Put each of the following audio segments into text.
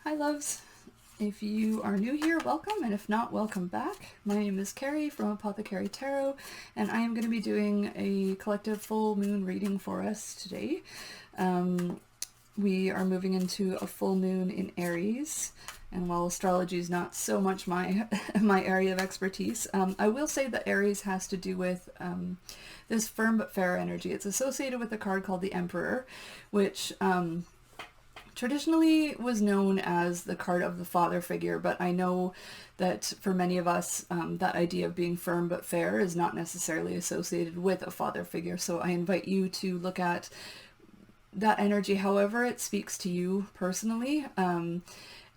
Hi loves, if you are new here, welcome, and if not, welcome back. My name is Carrie from Apothecary Tarot, and I am going to be doing a collective full moon reading for us today. We are moving into a full moon in Aries, and while astrology is not so much my my area of expertise, I will say that Aries has to do with this firm but fair energy. It's associated with a card called the Emperor, which traditionally was known as the card of the father figure, but I know that for many of us, that idea of being firm but fair is not necessarily associated with a father figure. So I invite you to look at that energy however it speaks to you personally. And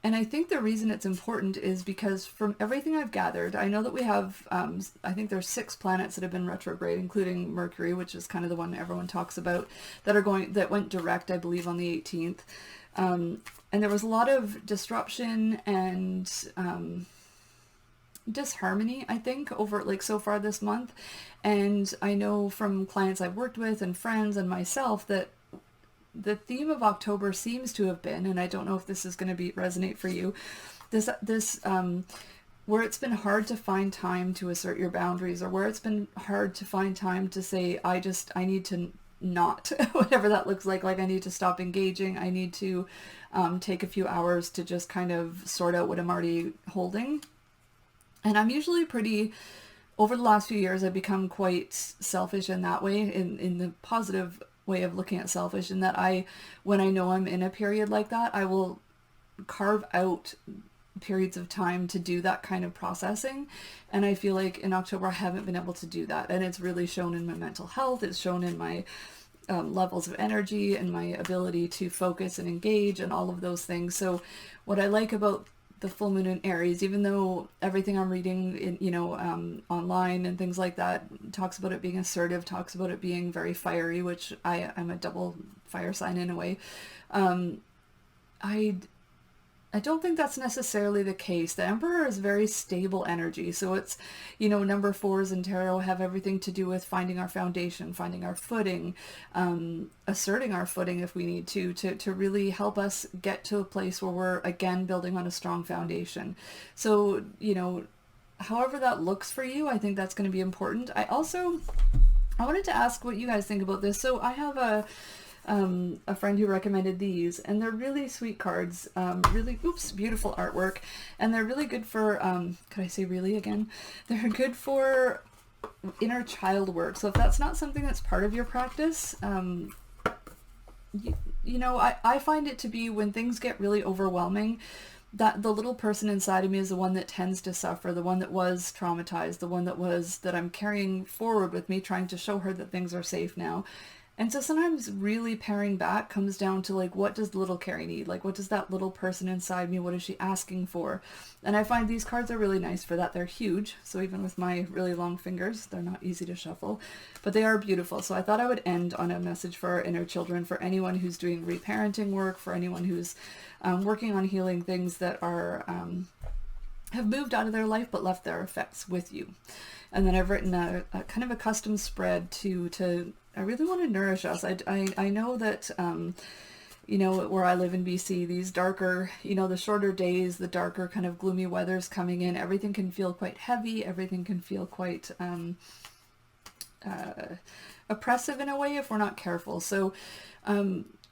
I think the reason it's important is because from everything I've gathered, I know that we have, I think there's 6 planets that have been retrograde, including Mercury, which is kind of the one everyone talks about, that went direct, I believe, on the 18th. And there was a lot of disruption and disharmony, I think, over like so far this month. And I know from clients I've worked with and friends and myself that the theme of October seems to have been, and I don't know if this is going to be resonate for you, this where it's been hard to find time to assert your boundaries, or where it's been hard to find time to say, I need to not, whatever that looks like I need to stop engaging, I need to take a few hours to just kind of sort out what I'm already holding. And I'm usually pretty, over the last few years, I've become quite selfish in that way, in the positive way of looking at selfish, in that when I know I'm in a period like that, I will carve out periods of time to do that kind of processing. And I feel like in October I haven't been able to do that, and it's really shown in my mental health. It's shown in my levels of energy and my ability to focus and engage and all of those things. So what I like about the full moon in Aries, even though everything I'm reading in, online and things like that talks about it being assertive, talks about it being very fiery, which I'm a double fire sign in a way. I don't think that's necessarily the case. The Emperor is very stable energy. So it's, number 4s in tarot have everything to do with finding our foundation, finding our footing, asserting our footing if we need to really help us get to a place where we're again building on a strong foundation. So, however that looks for you, I think that's going to be important. I wanted to ask what you guys think about this. So I have a friend who recommended these, and they're really sweet cards, really, beautiful artwork, and they're really good for, could I say really again? They're good for inner child work. So if that's not something that's part of your practice, I find it to be when things get really overwhelming, that the little person inside of me is the one that tends to suffer, the one that was traumatized, the one that I'm carrying forward with me, trying to show her that things are safe now. And so sometimes really paring back comes down to like, what does little Carrie need? Like, what does that little person inside me, what is she asking for? And I find these cards are really nice for that. They're huge. So even with my really long fingers, they're not easy to shuffle, but they are beautiful. So I thought I would end on a message for our inner children, for anyone who's doing reparenting work, for anyone who's working on healing things that are have moved out of their life but left their effects with you. And then I've written a kind of a custom spread to I really want to nourish us. I know that, where I live in BC, these darker, the shorter days, the darker kind of gloomy weather's coming in, everything can feel quite heavy. Everything can feel quite oppressive in a way if we're not careful. So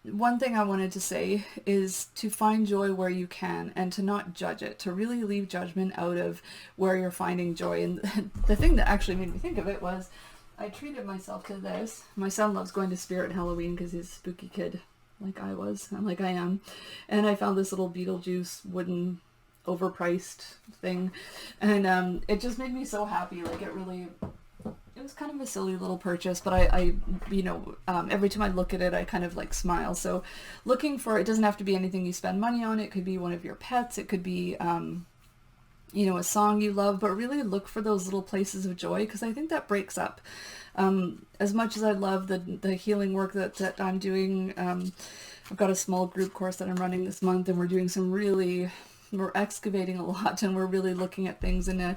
one thing I wanted to say is to find joy where you can, and to not judge it, to really leave judgment out of where you're finding joy. And the thing that actually made me think of it was, I treated myself to this. My son loves going to Spirit Halloween because he's a spooky kid like I was and like I am. And I found this little Beetlejuice wooden overpriced thing. And it just made me so happy. Like it was kind of a silly little purchase, but I every time I look at it, I kind of like smile. So looking for, it doesn't have to be anything you spend money on. It could be one of your pets. It could be, a song you love, but really look for those little places of joy, because I think that breaks up. As much as I love the healing work that I'm doing, I've got a small group course that I'm running this month, and we're doing we're excavating a lot, and we're really looking at things in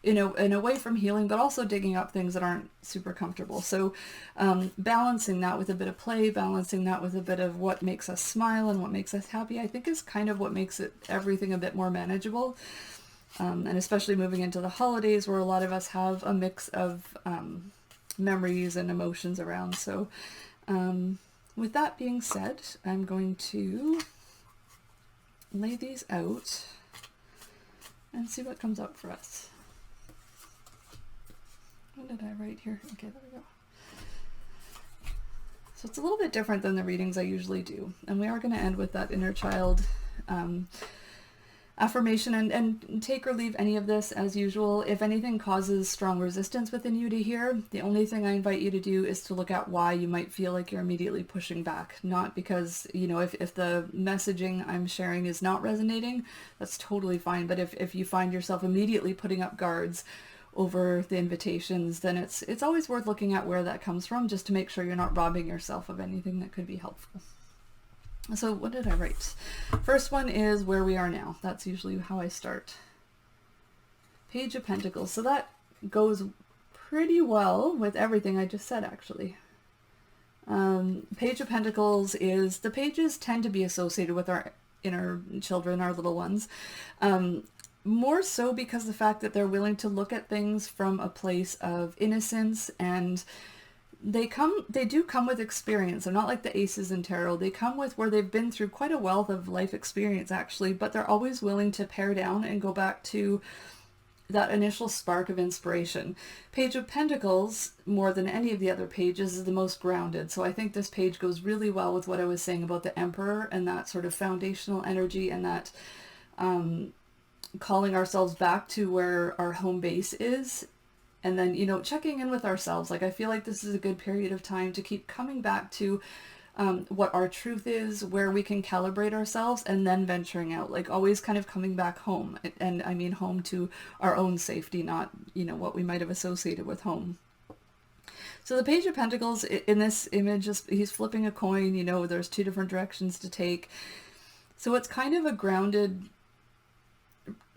in a way from healing, but also digging up things that aren't super comfortable. So balancing that with a bit of play, balancing that with a bit of what makes us smile and what makes us happy, I think is kind of what makes it everything a bit more manageable. And especially moving into the holidays where a lot of us have a mix of memories and emotions around. So with that being said, I'm going to lay these out and see what comes up for us. What did I write here? Okay, there we go. So it's a little bit different than the readings I usually do. And we are going to end with that inner child affirmation, and take or leave any of this as usual. If anything causes strong resistance within you to hear, the only thing I invite you to do is to look at why you might feel like you're immediately pushing back. Not because, you know, if the messaging I'm sharing is not resonating, that's totally fine. But if you find yourself immediately putting up guards over the invitations, then it's always worth looking at where that comes from, just to make sure you're not robbing yourself of anything that could be helpful. So what did I write? First one is where we are now. That's usually how I start. Page of Pentacles. So that goes pretty well with everything I just said, actually. Page of Pentacles is, the pages tend to be associated with our inner children, our little ones. More so because the fact that they're willing to look at things from a place of innocence, and they do come with experience. They're not like the aces in tarot. They come with where they've been through quite a wealth of life experience, actually, but they're always willing to pare down and go back to that initial spark of inspiration. Page of Pentacles, more than any of the other pages, is the most grounded. So I think this page goes really well with what I was saying about the Emperor and that sort of foundational energy, and that calling ourselves back to where our home base is. And then, you know, checking in with ourselves. Like, I feel like this is a good period of time to keep coming back to what our truth is, where we can calibrate ourselves, and then venturing out. Like, always kind of coming back home. And I mean home to our own safety, not, you know, what we might have associated with home. So the Page of Pentacles in this image, he's flipping a coin, you know, there's two different directions to take. So it's kind of a grounded,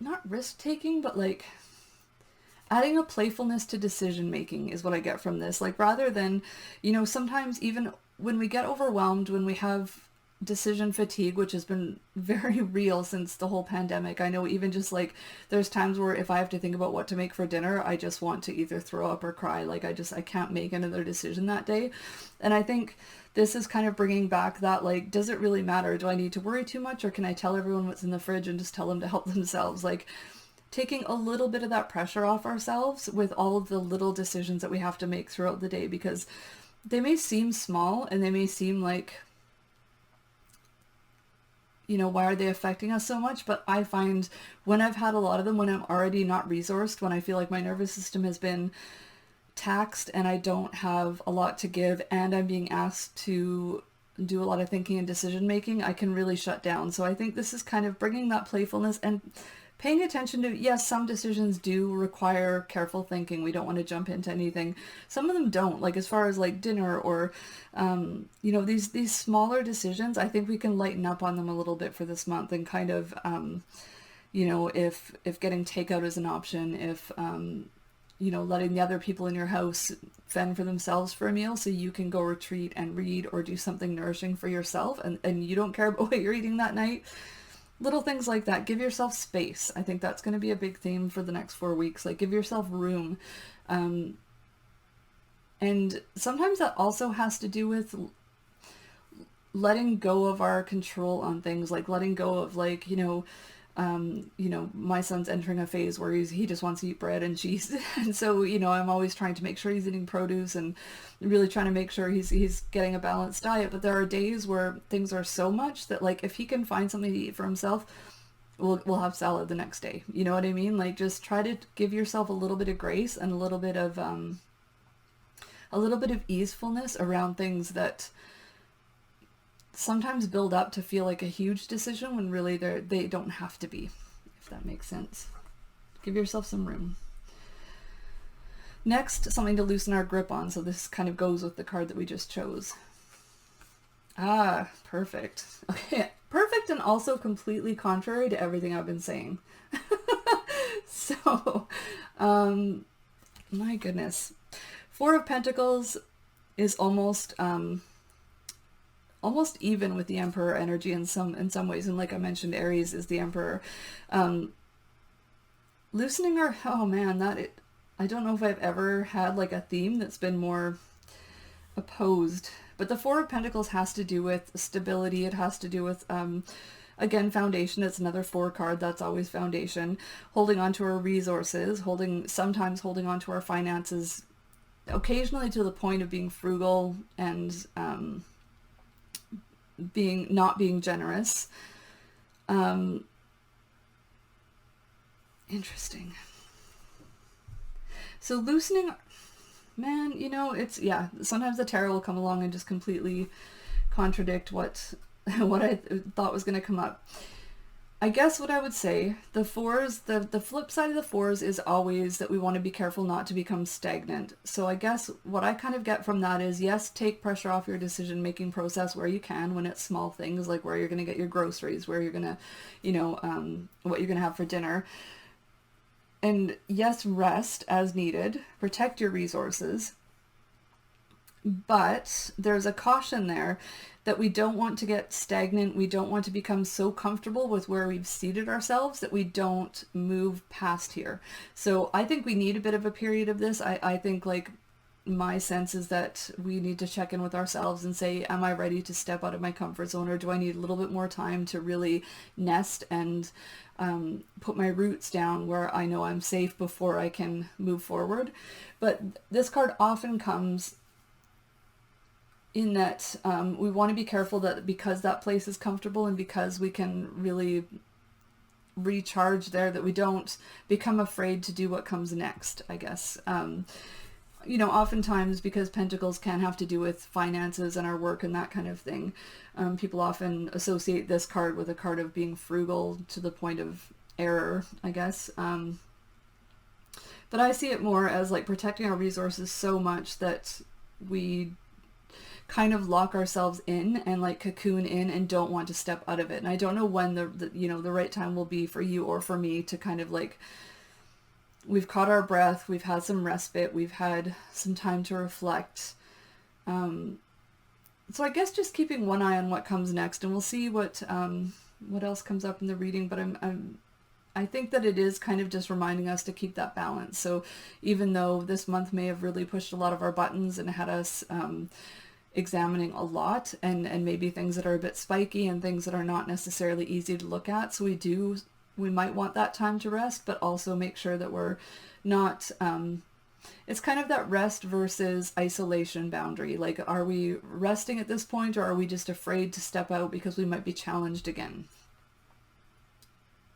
not risk-taking, but like adding a playfulness to decision making is what I get from this. Like, rather than, you know, sometimes even when we get overwhelmed, when we have decision fatigue, which has been very real since the whole pandemic. I know even just like there's times where if I have to think about what to make for dinner, I just want to either throw up or cry. Like, I can't make another decision that day. And I think this is kind of bringing back that, like, does it really matter? Do I need to worry too much, or can I tell everyone what's in the fridge and just tell them to help themselves? Like, taking a little bit of that pressure off ourselves with all of the little decisions that we have to make throughout the day, because they may seem small and they may seem like, you know, why are they affecting us so much? But I find when I've had a lot of them, when I'm already not resourced, when I feel like my nervous system has been taxed and I don't have a lot to give, and I'm being asked to do a lot of thinking and decision making, I can really shut down. So I think this is kind of bringing that playfulness and paying attention to, yes, some decisions do require careful thinking. We don't want to jump into anything. Some of them don't, like as far as like dinner or, you know, these smaller decisions, I think we can lighten up on them a little bit for this month, and kind of, you know, if getting takeout is an option, if, you know, letting the other people in your house fend for themselves for a meal so you can go retreat and read or do something nourishing for yourself, and you don't care about what you're eating that night. Little things like that. Give yourself space. I think that's going to be a big theme for the next 4 weeks. Like, give yourself room. And sometimes that also has to do with letting go of our control on things, like letting go of, like, you know, my son's entering a phase where he just wants to eat bread and cheese. And so, you know, I'm always trying to make sure he's eating produce and really trying to make sure he's getting a balanced diet. But there are days where things are so much that, like, if he can find something to eat for himself, we'll have salad the next day. You know what I mean? Like, just try to give yourself a little bit of grace and a little bit of easefulness around things that sometimes build up to feel like a huge decision when really they don't have to be, if that makes sense. Give yourself some room. Next, something to loosen our grip on. So this kind of goes with the card that we just chose. Ah, perfect. Okay, perfect, and also completely contrary to everything I've been saying. So, My goodness. Four of Pentacles is almost even with the Emperor energy in some ways, and like I mentioned, Aries is the Emperor. Loosening our, oh man, I don't know if I've ever had like a theme that's been more opposed, but the Four of Pentacles has to do with stability. It has to do with again, foundation. It's another four card. That's always foundation. Holding on to our resources, sometimes holding on to our finances, occasionally to the point of being frugal and not being generous. Interesting. So loosening, man, yeah, sometimes the tarot will come along and just completely contradict what I thought was going to come up. I guess what I would say, the fours, the flip side of the fours is always that we want to be careful not to become stagnant. So I guess what I kind of get from that is, yes, take pressure off your decision-making process where you can, when it's small things like where you're going to get your groceries, where you're going to, what you're going to have for dinner. And yes, rest as needed, protect your resources. But there's a caution there that we don't want to get stagnant. We don't want to become so comfortable with where we've seated ourselves that we don't move past here. So I think we need a bit of a period of this. I think, like, my sense is that we need to check in with ourselves and say, am I ready to step out of my comfort zone, or do I need a little bit more time to really nest and put my roots down where I know I'm safe before I can move forward? But this card often comes in that we want to be careful that because that place is comfortable and because we can really recharge there, that we don't become afraid to do what comes next, I guess. Oftentimes, because Pentacles can have to do with finances and our work and that kind of thing, people often associate this card with a card of being frugal to the point of error, I guess. But I see it more as like protecting our resources so much that we kind of lock ourselves in and like cocoon in and don't want to step out of it. And I don't know when the right time will be for you or for me to kind of like, we've caught our breath, we've had some respite, we've had some time to reflect. So I guess just keeping one eye on what comes next, and we'll see what else comes up in the reading. But I think that it is kind of just reminding us to keep that balance. So even though this month may have really pushed a lot of our buttons and had us examining a lot, and maybe things that are a bit spiky and things that are not necessarily easy to look at, so we might want that time to rest, but also make sure that we're not it's kind of that rest versus isolation boundary. Like, are we resting at this point, or are we just afraid to step out because we might be challenged again?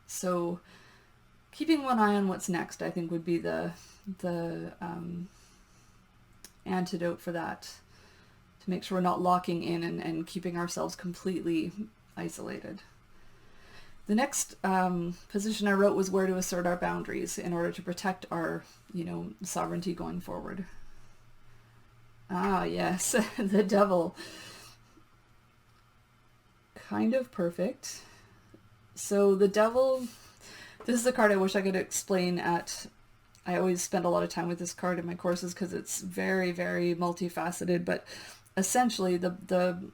So keeping one eye on what's next, I think, would be the antidote for that, to make sure we're not locking in and keeping ourselves completely isolated. The next position I wrote was where to assert our boundaries in order to protect our, sovereignty going forward. Ah, yes, the Devil. Kind of perfect. So the Devil, this is a card I wish I could explain I always spend a lot of time with this card in my courses because it's very, very multifaceted, but essentially the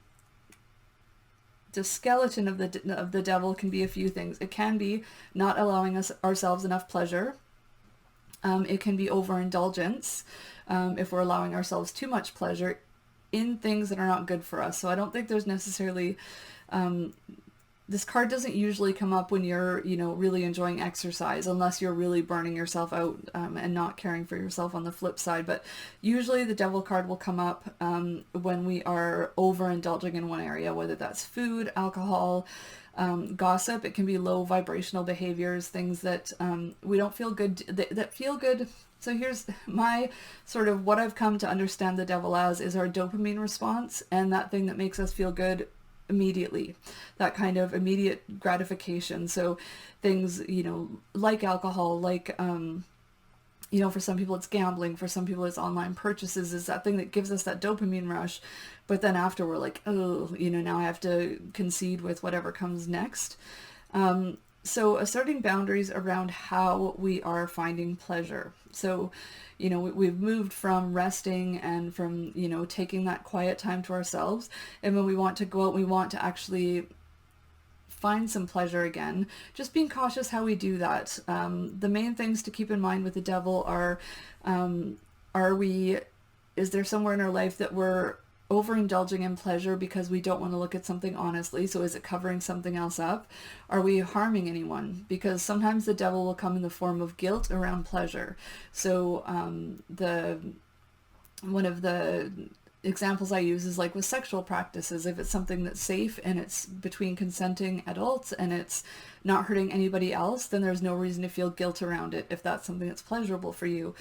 skeleton of the Devil can be a few things. It can be not allowing ourselves enough pleasure. It can be overindulgence, if we're allowing ourselves too much pleasure in things that are not good for us. So I don't think there's necessarily this card doesn't usually come up when you're, really enjoying exercise, unless you're really burning yourself out and not caring for yourself on the flip side. But usually the Devil card will come up when we are overindulging in one area, whether that's food, alcohol, gossip. It can be low vibrational behaviors, things that we don't feel good, that feel good. So here's my sort of what I've come to understand the Devil as is our dopamine response, and that thing that makes us feel good immediately, that kind of immediate gratification. So things, like alcohol, like, for some people it's gambling, for some people it's online purchases, is that thing that gives us that dopamine rush. But then after we're like, oh, now I have to concede with whatever comes next. So asserting boundaries around how we are finding pleasure. So, we've moved from resting and from, taking that quiet time to ourselves. And when we want to go out, we want to actually find some pleasure again. Just being cautious how we do that. The main things to keep in mind with the devil are we, is there somewhere in our life that we're overindulging in pleasure because we don't want to look at something honestly? So is it covering something else up? Are we harming anyone? Because sometimes the devil will come in the form of guilt around pleasure. So the one of the examples I use is like with sexual practices. If it's something that's safe and it's between consenting adults and it's not hurting anybody else, then there's no reason to feel guilt around it if that's something that's pleasurable for you.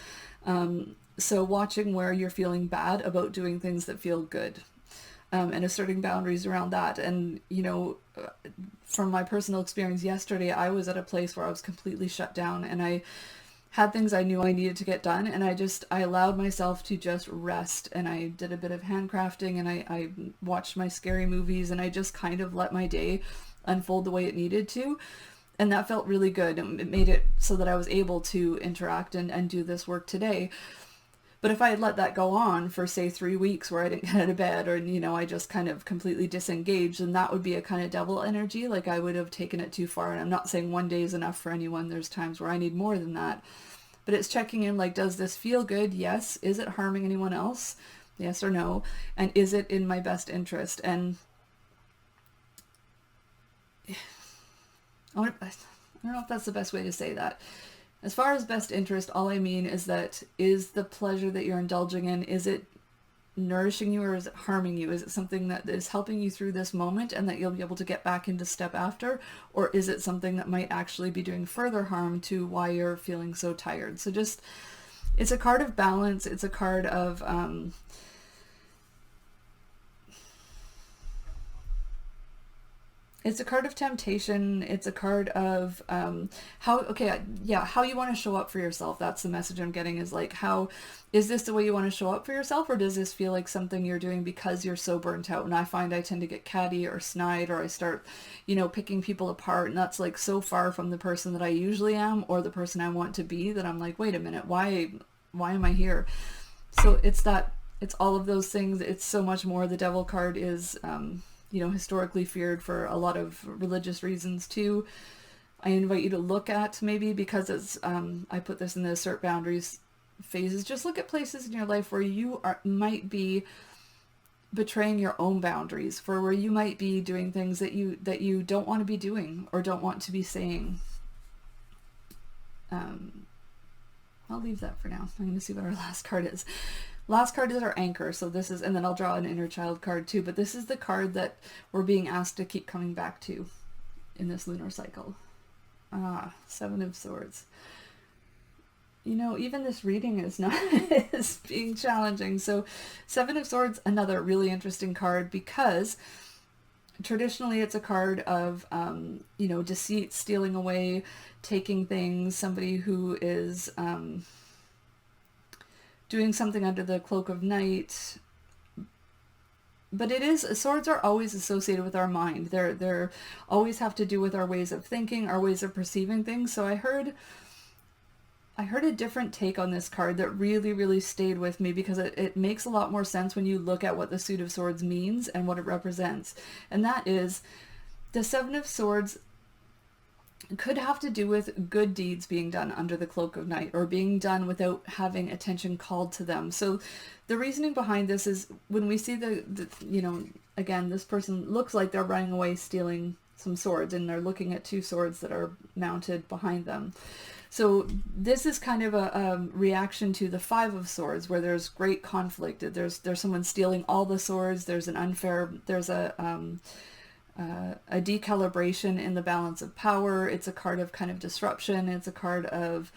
So watching where you're feeling bad about doing things that feel good, and asserting boundaries around that. And, from my personal experience yesterday, I was at a place where I was completely shut down and I had things I knew I needed to get done, and I allowed myself to just rest, and I did a bit of handcrafting, and I watched my scary movies, and I just kind of let my day unfold the way it needed to, and that felt really good. It made it so that I was able to interact and do this work today. But if I had let that go on for, say, 3 weeks where I didn't get out of bed, or, I just kind of completely disengaged, then that would be a kind of devil energy. Like I would have taken it too far. And I'm not saying one day is enough for anyone. There's times where I need more than that. But it's checking in, like, does this feel good? Yes. Is it harming anyone else? Yes or no? And is it in my best interest? And I don't know if that's the best way to say that. As far as best interest, all I mean is that is the pleasure that you're indulging in, is it nourishing you or is it harming you? Is it something that is helping you through this moment and that you'll be able to get back into step after? Or is it something that might actually be doing further harm to why you're feeling so tired? So just, it's a card of balance. It's a card of, it's a card of temptation. It's a card of how you want to show up for yourself. That's the message I'm getting, is like, how is this the way you want to show up for yourself, or does this feel like something you're doing because you're so burnt out? And I find I tend to get catty or snide, or I start, picking people apart, and that's like so far from the person that I usually am or the person I want to be that I'm like, wait a minute, why am I here? So it's all of those things. It's so much more. The devil card is historically feared for a lot of religious reasons too. I invite you to look at, maybe because it's, I put this in the assert boundaries phases, just look at places in your life where you might be betraying your own boundaries, for where you might be doing things that you don't want to be doing or don't want to be saying. I'll leave that for now. I'm going to see what our last card is. Last card is our anchor. So this is, and then I'll draw an inner child card too, but this is the card that we're being asked to keep coming back to in this lunar cycle. Seven of Swords. Even this reading is not is being challenging. So Seven of Swords, another really interesting card, because traditionally it's a card of, deceit, stealing away, taking things, somebody who is doing something under the cloak of night. But swords are always associated with our mind. They're always have to do with our ways of thinking, our ways of perceiving things. So I heard a different take on this card that really, really stayed with me, because it makes a lot more sense when you look at what the Suit of Swords means and what it represents. And that is, the Seven of Swords could have to do with good deeds being done under the cloak of night, or being done without having attention called to them. So the reasoning behind this is, when we see again, this person looks like they're running away stealing some swords, and they're looking at two swords that are mounted behind them. So this is kind of a reaction to the Five of Swords, where there's great conflict. There's someone stealing all the swords. There's a decalibration in the balance of power. It's a card of kind of disruption. It's a card of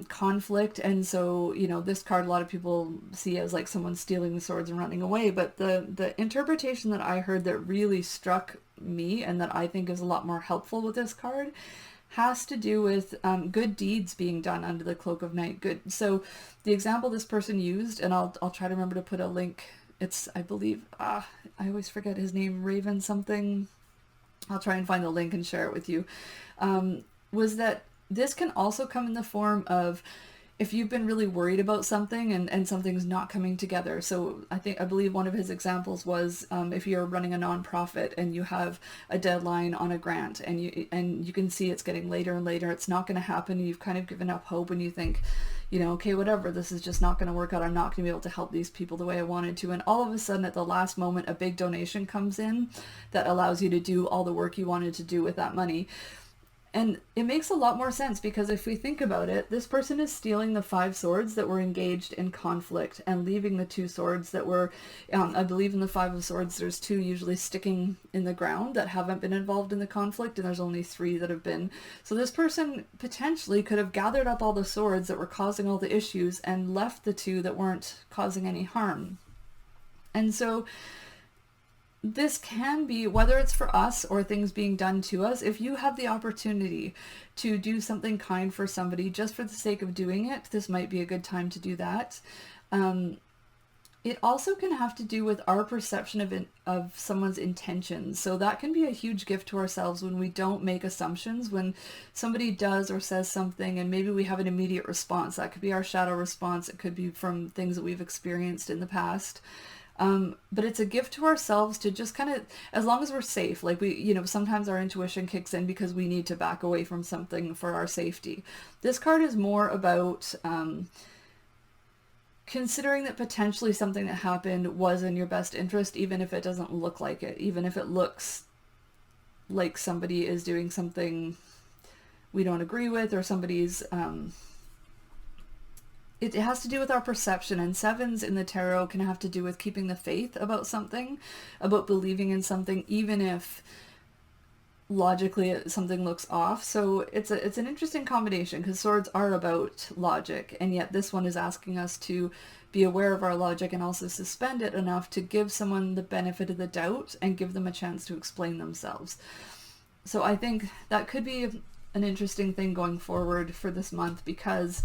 conflict. And so, this card a lot of people see as like someone stealing the swords and running away. But the interpretation that I heard that really struck me, and that I think is a lot more helpful with this card, has to do with good deeds being done under the cloak of night. Good. So the example this person used, and I'll try to remember to put a link. It's, I believe, I always forget his name, Raven something. I'll try and find the link and share it with you, was that this can also come in the form of if you've been really worried about something and something's not coming together. So I believe one of his examples was if you're running a nonprofit and you have a deadline on a grant and you can see it's getting later and later, it's not going to happen, and you've kind of given up hope and you think, okay, whatever, this is just not going to work out. I'm not going to be able to help these people the way I wanted to. And all of a sudden at the last moment, a big donation comes in that allows you to do all the work you wanted to do with that money. And it makes a lot more sense, because if we think about it, this person is stealing the 5 swords that were engaged in conflict and leaving the 2 swords that were, I believe in the 5 of swords, there's 2 usually sticking in the ground that haven't been involved in the conflict, and there's only 3 that have been. So this person potentially could have gathered up all the swords that were causing all the issues and left the 2 that weren't causing any harm. And so this can be, whether it's for us or things being done to us, if you have the opportunity to do something kind for somebody just for the sake of doing it, this might be a good time to do that. It also can have to do with our perception of someone's intentions. So that can be a huge gift to ourselves when we don't make assumptions. When somebody does or says something and maybe we have an immediate response, that could be our shadow response. It could be from things that we've experienced in the past. But it's a gift to ourselves to just kind of, as long as we're safe, like sometimes our intuition kicks in because we need to back away from something for our safety. This card is more about considering that potentially something that happened was in your best interest, even if it doesn't look like it, even if it looks like somebody is doing something we don't agree with, or somebody's it has to do with our perception, and 7s in the tarot can have to do with keeping the faith about something, about believing in something, even if logically something looks off. So it's an interesting combination, because swords are about logic, and yet this one is asking us to be aware of our logic and also suspend it enough to give someone the benefit of the doubt and give them a chance to explain themselves. So I think that could be an interesting thing going forward for this month, because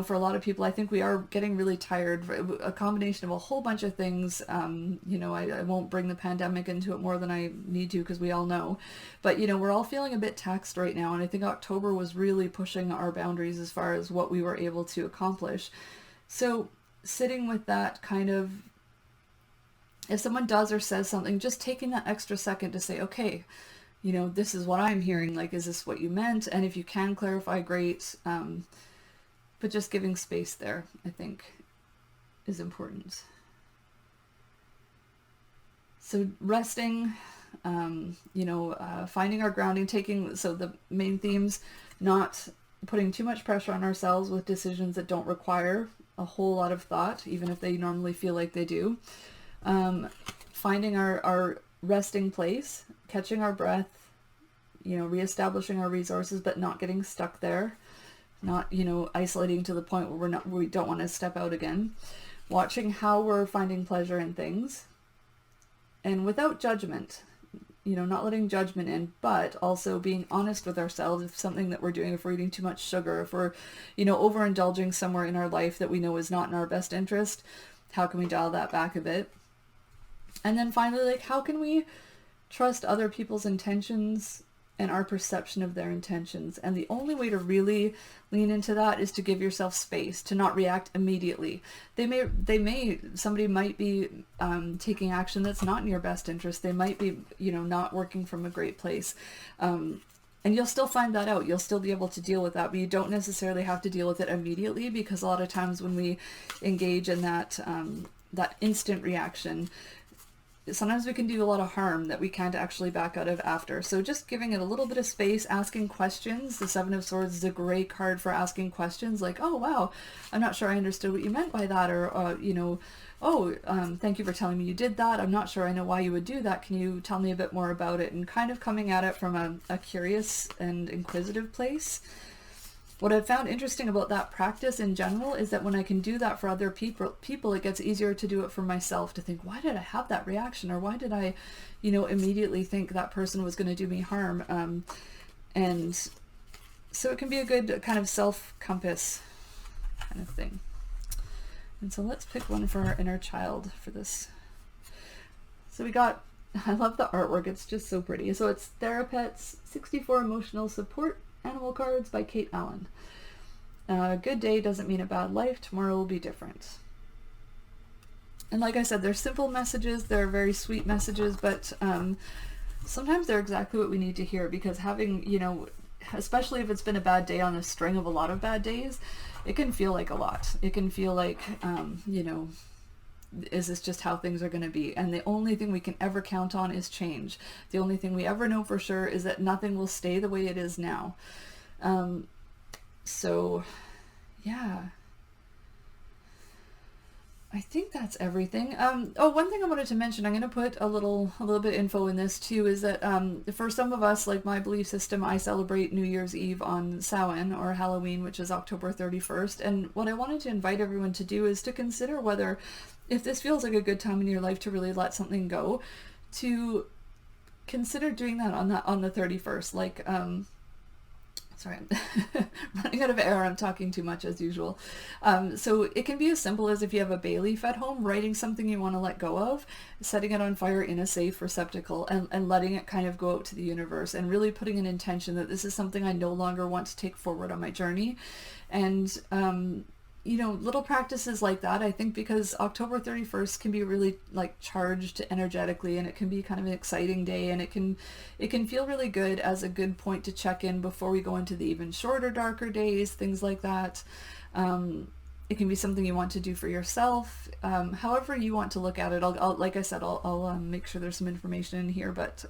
for a lot of people, I think we are getting really tired. A combination of a whole bunch of things. I won't bring the pandemic into it more than I need to, because we all know. But, we're all feeling a bit taxed right now. And I think October was really pushing our boundaries as far as what we were able to accomplish. So sitting with that kind of, if someone does or says something, just taking that extra second to say, okay, this is what I'm hearing. Like, is this what you meant? And if you can clarify, great. But just giving space there, I think, is important. So resting, finding our grounding, so the main themes, not putting too much pressure on ourselves with decisions that don't require a whole lot of thought, even if they normally feel like they do. Finding our resting place, catching our breath, reestablishing our resources, but not getting stuck there. Not, isolating to the point where we don't want to step out again. Watching how we're finding pleasure in things. And without judgment, not letting judgment in, but also being honest with ourselves if something that we're doing, if we're eating too much sugar, if we're, overindulging somewhere in our life that we know is not in our best interest, how can we dial that back a bit? And then finally, how can we trust other people's intentions and our perception of their intentions? And the only way to really lean into that is to give yourself space, to not react immediately. Somebody might be taking action that's not in your best interest. They might be, not working from a great place. And you'll still find that out. You'll still be able to deal with that, but you don't necessarily have to deal with it immediately, because a lot of times when we engage in that instant reaction, sometimes we can do a lot of harm that we can't actually back out of after. So just giving it a little bit of space, asking questions. The 7 of Swords is a great card for asking questions like, oh, wow, I'm not sure I understood what you meant by that. Or, thank you for telling me you did that. I'm not sure I know why you would do that. Can you tell me a bit more about it? And kind of coming at it from a curious and inquisitive place. What I've found interesting about that practice in general is that when I can do that for other people, it gets easier to do it for myself, to think, why did I have that reaction? Or why did I, immediately think that person was going to do me harm? And so it can be a good kind of self-compass kind of thing. And so let's pick one for our inner child for this. So we got I love the artwork. It's just so pretty. So it's Therapets 64 Emotional Support Animal Cards by Kate Allen. A good day doesn't mean a bad life. Tomorrow will be different. And like I said, they're simple messages. They're very sweet messages, but sometimes they're exactly what we need to hear, because having, especially if it's been a bad day on a string of a lot of bad days, it can feel like a lot. It can feel like, is this just how things are going to be? And the only thing we can ever count on is change. The only thing we ever know for sure is that nothing will stay the way it is now. So, yeah. I think that's everything. One thing I wanted to mention, I'm going to put a little bit of info in this too, is that for some of us, like my belief system, I celebrate New Year's Eve on Samhain, or Halloween, which is October 31st. And what I wanted to invite everyone to do is to consider whether, if this feels like a good time in your life to really let something go, to consider doing that on the 31st. Like, sorry, I'm running out of air. I'm talking too much as usual. So it can be as simple as, if you have a bay leaf at home, writing something you want to let go of, setting it on fire in a safe receptacle, and letting it kind of go out to the universe, and really putting an intention that this is something I no longer want to take forward on my journey. And little practices like that, I think, because October 31st can be really like charged energetically, and it can be kind of an exciting day, and it can feel really good as a good point to check in before we go into the even shorter, darker days, things like that. It can be something you want to do for yourself, however you want to look at it. I'll like I said, I'll make sure there's some information in here, but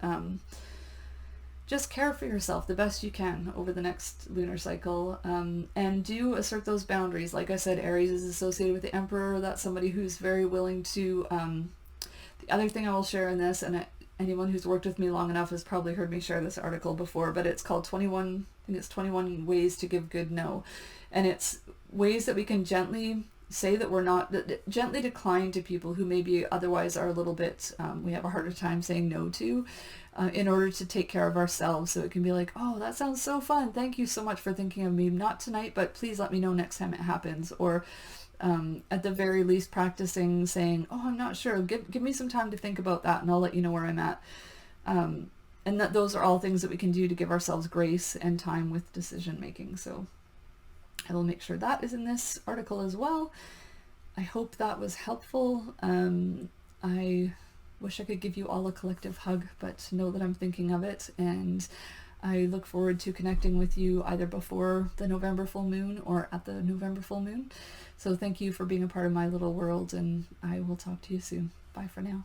just care for yourself the best you can over the next lunar cycle, and do assert those boundaries. Like I said, Aries is associated with the Emperor. That's somebody who's very willing to, the other thing I will share in this, and anyone who's worked with me long enough has probably heard me share this article before, but it's called 21 Ways to Give Good No. And it's ways that we can gently say that we're not, gently decline to people who maybe otherwise are a little bit, we have a harder time saying no to, in order to take care of ourselves. So it can be like, oh, that sounds so fun. Thank you so much for thinking of me. Not tonight, but please let me know next time it happens. Or at the very least, practicing saying, oh, I'm not sure. Give me some time to think about that, and I'll let you know where I'm at. And that those are all things that we can do to give ourselves grace and time with decision making. So I will make sure that is in this article as well. I hope that was helpful. I wish I could give you all a collective hug, but know that I'm thinking of it, and I look forward to connecting with you either before the November full moon or at the November full moon. So thank you for being a part of my little world, and I will talk to you soon. Bye for now.